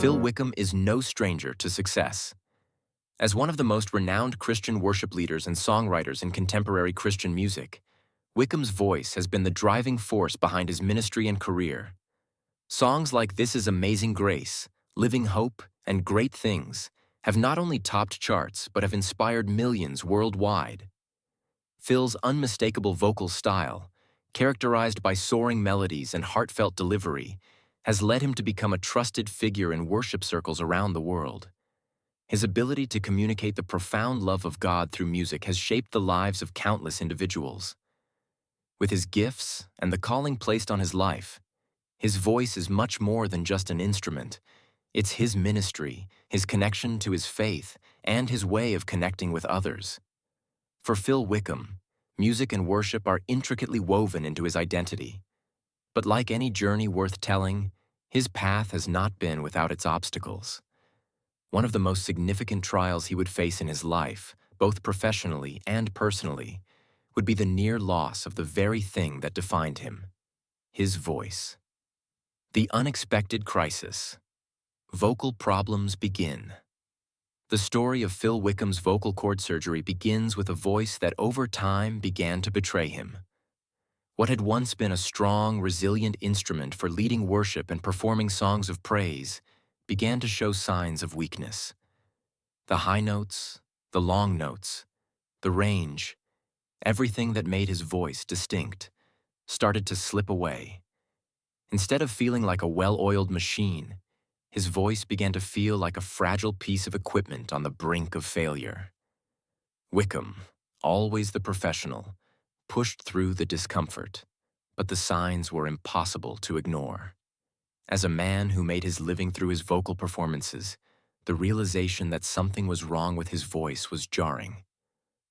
Phil Wickham is no stranger to success. As one of the most renowned Christian worship leaders and songwriters in contemporary Christian music, Wickham's voice has been the driving force behind his ministry and career. Songs like This Is Amazing Grace, Living Hope, and Great Things have not only topped charts but have inspired millions worldwide. Phil's unmistakable vocal style, characterized by soaring melodies and heartfelt delivery, has led him to become a trusted figure in worship circles around the world. His ability to communicate the profound love of God through music has shaped the lives of countless individuals. With his gifts and the calling placed on his life, his voice is much more than just an instrument. It's his ministry, his connection to his faith, and his way of connecting with others. For Phil Wickham, music and worship are intricately woven into his identity. But like any journey worth telling, his path has not been without its obstacles. One of the most significant trials he would face in his life, both professionally and personally, would be the near loss of the very thing that defined him: his voice. The unexpected crisis. Vocal problems begin. The story of Phil Wickham's vocal cord surgery begins with a voice that over time began to betray him. What had once been a strong, resilient instrument for leading worship and performing songs of praise began to show signs of weakness. The high notes, the long notes, the range, everything that made his voice distinct, started to slip away. Instead of feeling like a well-oiled machine, his voice began to feel like a fragile piece of equipment on the brink of failure. Wickham, always the professional, pushed through the discomfort, but the signs were impossible to ignore. As a man who made his living through his vocal performances, the realization that something was wrong with his voice was jarring.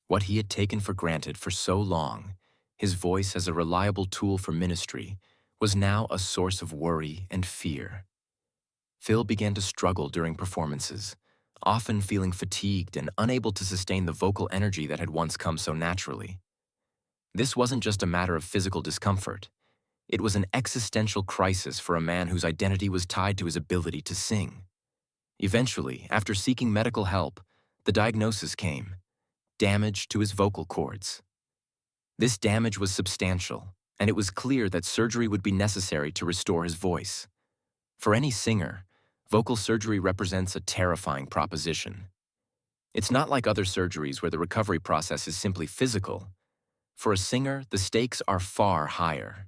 What he had taken for granted for so long, his voice as a reliable tool for ministry, was now a source of worry and fear. Phil began to struggle during performances, often feeling fatigued and unable to sustain the vocal energy that had once come so naturally. This wasn't just a matter of physical discomfort. It was an existential crisis for a man whose identity was tied to his ability to sing. Eventually, after seeking medical help, the diagnosis came: damage to his vocal cords. This damage was substantial, and it was clear that surgery would be necessary to restore his voice. For any singer, vocal surgery represents a terrifying proposition. It's not like other surgeries where the recovery process is simply physical. For a singer, the stakes are far higher.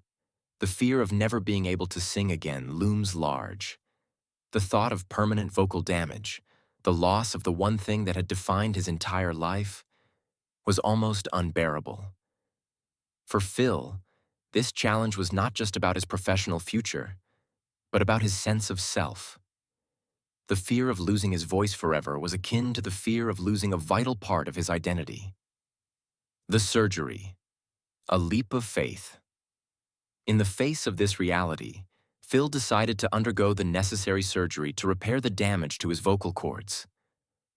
The fear of never being able to sing again looms large. The thought of permanent vocal damage, the loss of the one thing that had defined his entire life, was almost unbearable. For Phil, this challenge was not just about his professional future, but about his sense of self. The fear of losing his voice forever was akin to the fear of losing a vital part of his identity. The surgery. A leap of faith. In the face of this reality, Phil decided to undergo the necessary surgery to repair the damage to his vocal cords.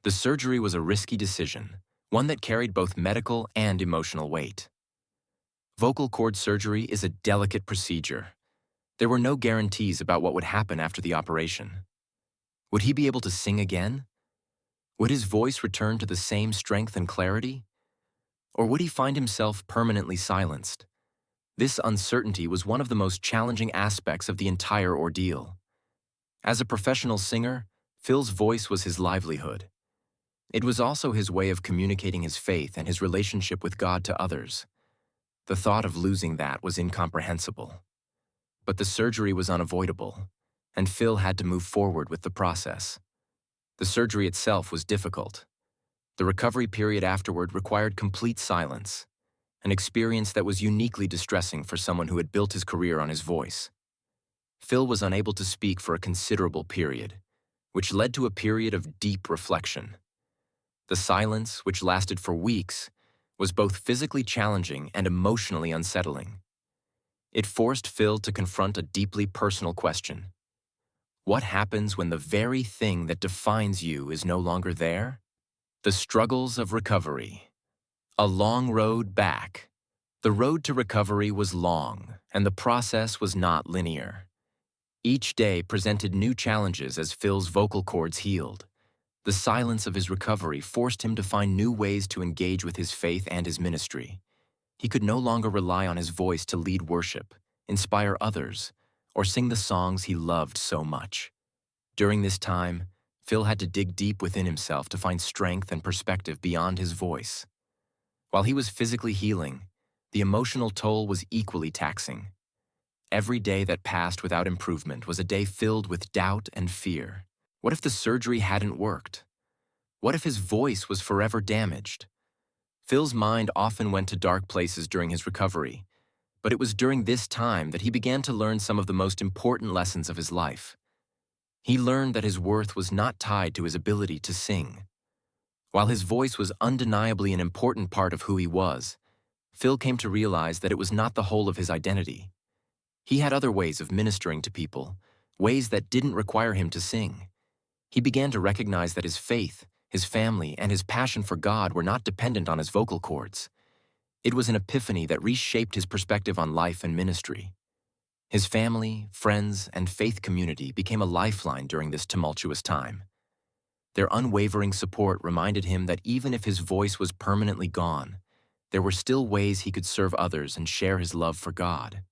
The surgery was a risky decision, one that carried both medical and emotional weight. Vocal cord surgery is a delicate procedure. There were no guarantees about what would happen after the operation. Would he be able to sing again? Would his voice return to the same strength and clarity? Or would he find himself permanently silenced? This uncertainty was one of the most challenging aspects of the entire ordeal. As a professional singer, Phil's voice was his livelihood. It was also his way of communicating his faith and his relationship with God to others. The thought of losing that was incomprehensible. But the surgery was unavoidable, and Phil had to move forward with the process. The surgery itself was difficult. The recovery period afterward required complete silence, an experience that was uniquely distressing for someone who had built his career on his voice. Phil was unable to speak for a considerable period, which led to a period of deep reflection. The silence, which lasted for weeks, was both physically challenging and emotionally unsettling. It forced Phil to confront a deeply personal question. What happens when the very thing that defines you is no longer there? The struggles of recovery. A long road back. The road to recovery was long, and the process was not linear. Each day presented new challenges as Phil's vocal cords healed. The silence of his recovery forced him to find new ways to engage with his faith and his ministry. He could no longer rely on his voice to lead worship, inspire others, or sing the songs he loved so much. During this time, Phil had to dig deep within himself to find strength and perspective beyond his voice. While he was physically healing, the emotional toll was equally taxing. Every day that passed without improvement was a day filled with doubt and fear. What if the surgery hadn't worked? What if his voice was forever damaged? Phil's mind often went to dark places during his recovery, but it was during this time that he began to learn some of the most important lessons of his life. He learned that his worth was not tied to his ability to sing. While his voice was undeniably an important part of who he was, Phil came to realize that it was not the whole of his identity. He had other ways of ministering to people, ways that didn't require him to sing. He began to recognize that his faith, his family, and his passion for God were not dependent on his vocal cords. It was an epiphany that reshaped his perspective on life and ministry. His family, friends, and faith community became a lifeline during this tumultuous time. Their unwavering support reminded him that even if his voice was permanently gone, there were still ways he could serve others and share his love for God.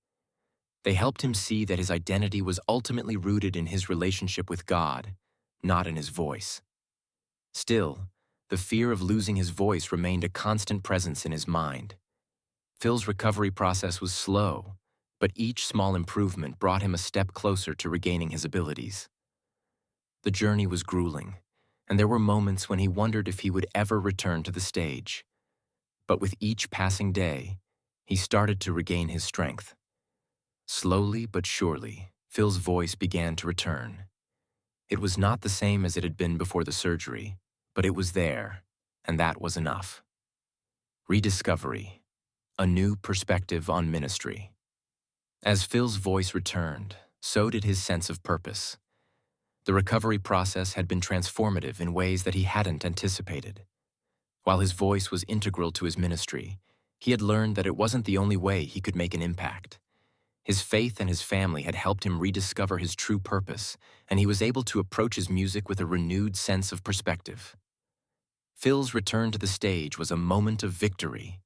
They helped him see that his identity was ultimately rooted in his relationship with God, not in his voice. Still, the fear of losing his voice remained a constant presence in his mind. Phil's recovery process was slow, but each small improvement brought him a step closer to regaining his abilities. The journey was grueling, and there were moments when he wondered if he would ever return to the stage. But with each passing day, he started to regain his strength. Slowly but surely, Phil's voice began to return. It was not the same as it had been before the surgery, but it was there, and that was enough. Rediscovery, a new perspective on ministry. As Phil's voice returned, so did his sense of purpose. The recovery process had been transformative in ways that he hadn't anticipated. While his voice was integral to his ministry, he had learned that it wasn't the only way he could make an impact. His faith and his family had helped him rediscover his true purpose, and he was able to approach his music with a renewed sense of perspective. Phil's return to the stage was a moment of victory,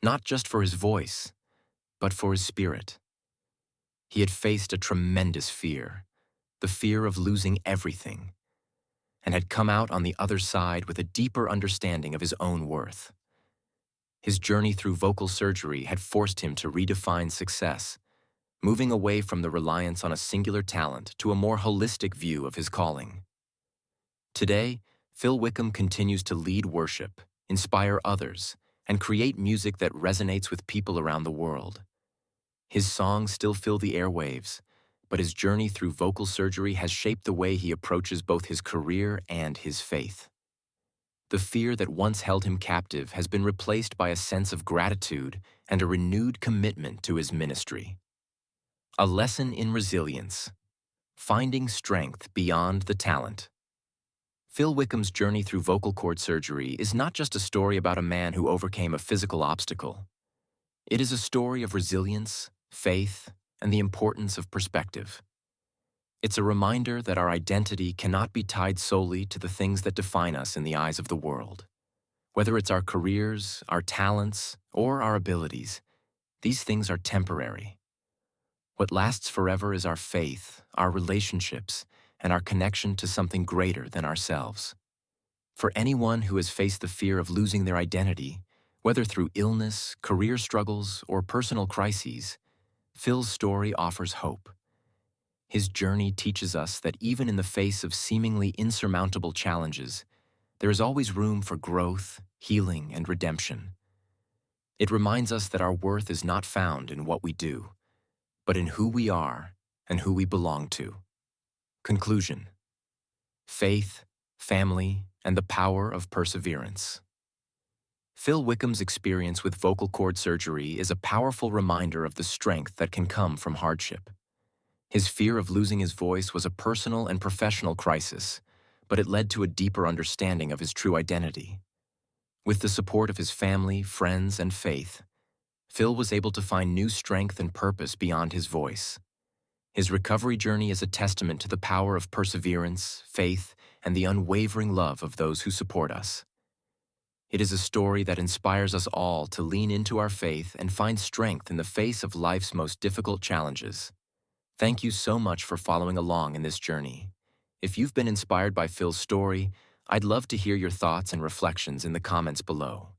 not just for his voice, but for his spirit. He had faced a tremendous fear, the fear of losing everything, and had come out on the other side with a deeper understanding of his own worth. His journey through vocal surgery had forced him to redefine success, moving away from the reliance on a singular talent to a more holistic view of his calling. Today, Phil Wickham continues to lead worship, inspire others, and create music that resonates with people around the world. His songs still fill the airwaves, but his journey through vocal surgery has shaped the way he approaches both his career and his faith. The fear that once held him captive has been replaced by a sense of gratitude and a renewed commitment to his ministry. A lesson in resilience, finding strength beyond the talent. Phil Wickham's journey through vocal cord surgery is not just a story about a man who overcame a physical obstacle. It is a story of resilience, faith, and the importance of perspective. It's a reminder that our identity cannot be tied solely to the things that define us in the eyes of the world. Whether it's our careers, our talents, or our abilities, these things are temporary. What lasts forever is our faith, our relationships, and our connection to something greater than ourselves. For anyone who has faced the fear of losing their identity, whether through illness, career struggles, or personal crises, Phil's story offers hope. His journey teaches us that even in the face of seemingly insurmountable challenges, there is always room for growth, healing, and redemption. It reminds us that our worth is not found in what we do, but in who we are and who we belong to. Conclusion: faith, family, and the power of perseverance. Phil Wickham's experience with vocal cord surgery is a powerful reminder of the strength that can come from hardship. His fear of losing his voice was a personal and professional crisis, but it led to a deeper understanding of his true identity. With the support of his family, friends, and faith, Phil was able to find new strength and purpose beyond his voice. His recovery journey is a testament to the power of perseverance, faith, and the unwavering love of those who support us. It is a story that inspires us all to lean into our faith and find strength in the face of life's most difficult challenges. Thank you so much for following along in this journey. If you've been inspired by Phil's story, I'd love to hear your thoughts and reflections in the comments below.